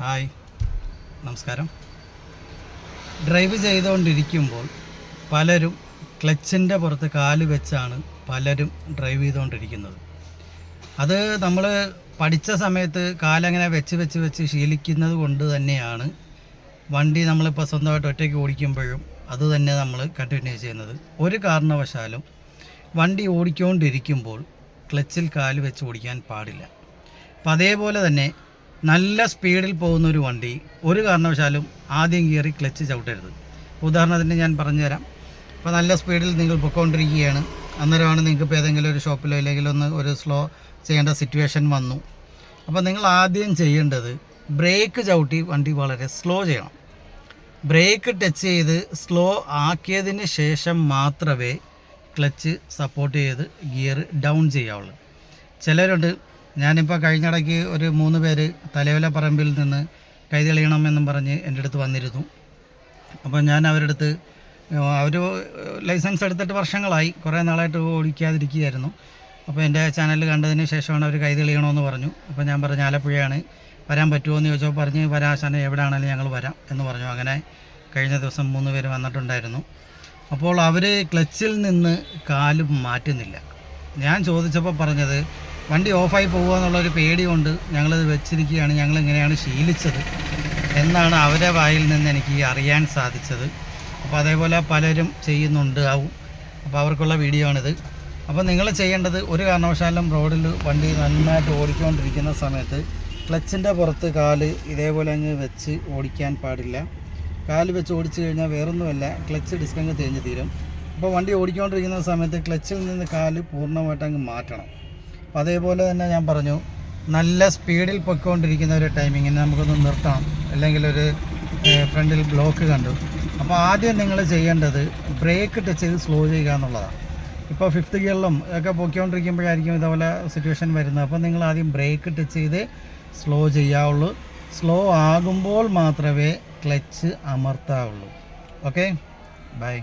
Hi, നമസ്കാരം. Drive ചെയ്തുകൊണ്ടിരിക്കുമ്പോൾ പലരും ക്ലച്ചിൻ്റെ പുറത്ത് കാല് വെച്ചാണ് പലരും ഡ്രൈവ് ചെയ്തുകൊണ്ടിരിക്കുന്നത്. അത് നമ്മൾ പഠിച്ച സമയത്ത് കാലങ്ങനെ വെച്ച് ശീലിക്കുന്നത് കൊണ്ട് തന്നെയാണ് വണ്ടി നമ്മളിപ്പോൾ സ്വന്തമായിട്ട് ഒറ്റയ്ക്ക് ഓടിക്കുമ്പോഴും അത് തന്നെ നമ്മൾ കണ്ടിന്യൂ ചെയ്യുന്നത്. ഒരു കാരണവശാലും വണ്ടി ഓടിക്കൊണ്ടിരിക്കുമ്പോൾ ക്ലച്ചിൽ കാല് വെച്ച് ഓടിക്കാൻ പാടില്ല. അപ്പം അതേപോലെ തന്നെ നല്ല സ്പീഡിൽ പോകുന്നൊരു വണ്ടി ഒരു കാരണവശാലും ആദ്യം കയറി ക്ലച്ച് ചവിട്ടരുത്. ഉദാഹരണത്തിന് ഞാൻ പറഞ്ഞുതരാം. ഇപ്പോൾ നല്ല സ്പീഡിൽ നിങ്ങൾ പൊയ്ക്കൊണ്ടിരിക്കുകയാണ്. അന്നേരമാണ് നിങ്ങൾക്കിപ്പോൾ ഏതെങ്കിലും ഒരു ഷോപ്പിലോ അല്ലെങ്കിൽ ഒരു സ്ലോ ചെയ്യേണ്ട സിറ്റുവേഷൻ വന്നു. അപ്പോൾ നിങ്ങൾ ആദ്യം ചെയ്യേണ്ടത് ബ്രേക്ക് ചവിട്ടി വണ്ടി വളരെ സ്ലോ ചെയ്യണം. ബ്രേക്ക് ടച്ച് ചെയ്ത് സ്ലോ ആക്കിയതിന് ശേഷം മാത്രമേ ക്ലച്ച് സപ്പോർട്ട് ചെയ്ത് ഗിയർ ഡൗൺ ചെയ്യാവുള്ളൂ. ചിലരുണ്ട്, ഞാനിപ്പോൾ കഴിഞ്ഞിടയ്ക്ക് ഒരു 3 പേര് തലയോല പറമ്പിൽ നിന്ന് കൈതെളിയണമെന്നും പറഞ്ഞ് എൻ്റെ അടുത്ത് വന്നിരുന്നു. അപ്പോൾ ഞാൻ അവരുടെ അടുത്ത്, അവർ ലൈസൻസ് എടുത്തിട്ട് വർഷങ്ങളായി, കുറേ നാളായിട്ട് ഓടിക്കാതിരിക്കുകയായിരുന്നു. അപ്പോൾ എൻ്റെ ചാനൽ കണ്ടതിന് ശേഷമാണ് അവർ കൈതെളിയണമെന്ന് പറഞ്ഞു. അപ്പോൾ ഞാൻ പറഞ്ഞു ആലപ്പുഴയാണ്, വരാൻ പറ്റുമോ എന്ന് ചോദിച്ചപ്പോൾ പറഞ്ഞ് വരാശാന എവിടെയാണെങ്കിലും ഞങ്ങൾ വരാം എന്ന് പറഞ്ഞു. അങ്ങനെ കഴിഞ്ഞ ദിവസം 3 പേര് വന്നിട്ടുണ്ടായിരുന്നു. അപ്പോൾ അവർ ക്ലച്ചിൽ നിന്ന് കാലും മാറ്റുന്നില്ല. ഞാൻ ചോദിച്ചപ്പോൾ പറഞ്ഞത് വണ്ടി ഓഫായി പോകുക എന്നുള്ളൊരു പേടി കൊണ്ട് ഞങ്ങളിത് വെച്ചിരിക്കുകയാണ്, ഞങ്ങളിങ്ങനെയാണ് ശീലിച്ചത് എന്നാണ് അവരുടെ വായിൽ നിന്ന് എനിക്ക് അറിയാൻ സാധിച്ചത്. അപ്പോൾ അതേപോലെ പലരും ചെയ്യുന്നുണ്ടാവും. അപ്പോൾ അവർക്കുള്ള വീഡിയോ ആണിത്. അപ്പോൾ നിങ്ങൾ ചെയ്യേണ്ടത്, ഒരു കാരണവശാലും റോഡിൽ വണ്ടി നന്നായിട്ട് ഓടിക്കൊണ്ടിരിക്കുന്ന സമയത്ത് ക്ലച്ചിൻ്റെ പുറത്ത് കാല് ഇതേപോലെ അങ്ങ് വെച്ച് ഓടിക്കാൻ പാടില്ല. കാല് വെച്ച് ഓടിച്ചു കഴിഞ്ഞാൽ വേറൊന്നുമല്ല, ക്ലച്ച് ഡിസ്ക് അങ്ങ് തേഞ്ഞ് തീരും. അപ്പോൾ വണ്ടി ഓടിക്കൊണ്ടിരിക്കുന്ന സമയത്ത് ക്ലച്ചിൽ നിന്ന് കാല് പൂർണ്ണമായിട്ട് അങ്ങ് മാറ്റണം. അപ്പോൾ അതേപോലെ തന്നെ ഞാൻ പറഞ്ഞു, നല്ല സ്പീഡിൽ പൊയ്ക്കൊണ്ടിരിക്കുന്ന ഒരു ടൈമിങ്ങിന് നമുക്കൊന്ന് നിർത്തണം, അല്ലെങ്കിൽ ഒരു ഫ്രണ്ടിൽ ബ്ലോക്ക് കണ്ടു. അപ്പോൾ ആദ്യം നിങ്ങൾ ചെയ്യേണ്ടത് ബ്രേക്ക് ടച്ച് ചെയ്ത് സ്ലോ ചെയ്യുക എന്നുള്ളതാണ്. ഇപ്പോൾ 5th ഗിയറിലും ഒക്കെ പൊയ്ക്കൊണ്ടിരിക്കുമ്പോഴായിരിക്കും ഇതേപോലെ സിറ്റുവേഷൻ വരുന്നത്. അപ്പോൾ നിങ്ങൾ ആദ്യം ബ്രേക്ക് ടച്ച് ചെയ്ത് സ്ലോ ചെയ്യാവുള്ളൂ. സ്ലോ ആകുമ്പോൾ മാത്രമേ ക്ലച്ച് അമർത്താവുള്ളൂ. Okay, by.